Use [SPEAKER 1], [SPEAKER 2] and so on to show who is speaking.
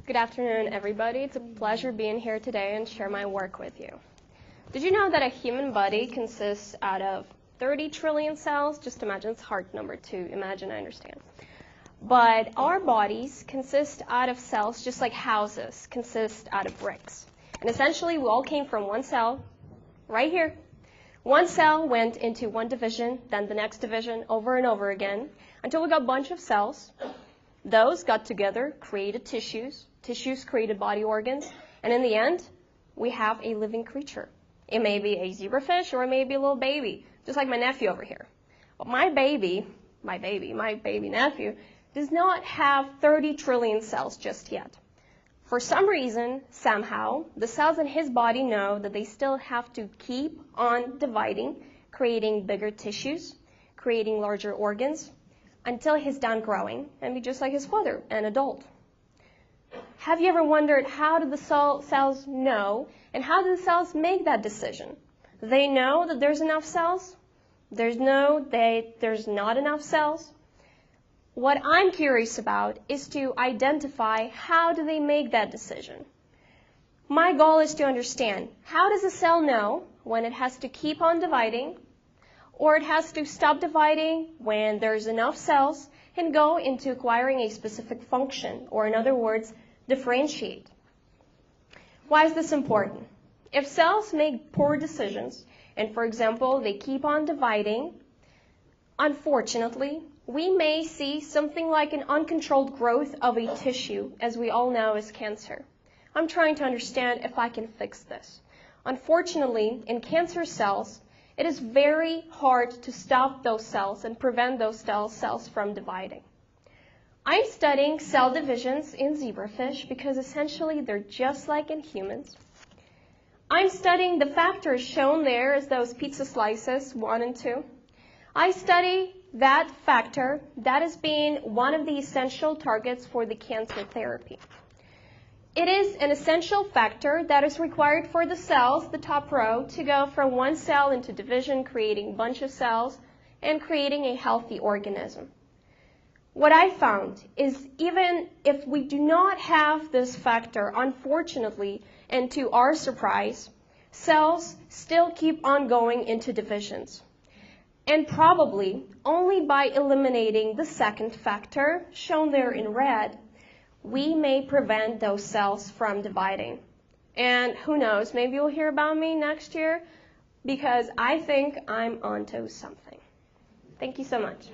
[SPEAKER 1] Good afternoon, everybody. It's a pleasure being here today and share my work with you. Did you know that a human body consists out of 30 trillion cells? Just imagine, it's hard number to imagine, I understand. But our bodies consist out of cells just like houses consist out of bricks. And essentially, we all came from one cell, right here. One cell went into one division, then the next division, over and over again, until we got a bunch of cells. Those got together, created tissues. Tissues created body organs. And in the end, we have a living creature. It may be a zebrafish or it may be a little baby, just like my nephew over here. But my baby nephew, does not have 30 trillion cells just yet. For some reason, somehow, the cells in his body know that they still have to keep on dividing, creating bigger tissues, creating larger organs, until he's done growing and be just like his father, an adult. Have you ever wondered how do the cells know and how do the cells make that decision? They know that there's enough cells. There's not enough cells. What I'm curious about is to identify how do they make that decision. My goal is to understand how does a cell know when it has to keep on dividing or it has to stop dividing when there's enough cells and go into acquiring a specific function, or in other words, differentiate. Why is this important? If cells make poor decisions, and for example, they keep on dividing, unfortunately, we may see something like an uncontrolled growth of a tissue, as we all know is cancer. I'm trying to understand if I can fix this. Unfortunately, in cancer cells, it is very hard to stop those cells and prevent those cells from dividing. I'm studying cell divisions in zebrafish because essentially they're just like in humans. I'm studying the factors shown there as those pizza slices, 1 and 2. I study that factor that is being one of the essential targets for the cancer therapy. It is an essential factor that is required for the cells, the top row, to go from one cell into division, creating a bunch of cells, and creating a healthy organism. What I found is even if we do not have this factor, unfortunately, and to our surprise, cells still keep on going into divisions. And probably only by eliminating the second factor, shown there in red, we may prevent those cells from dividing. And who knows, maybe you'll hear about me next year because I think I'm onto something. Thank you so much.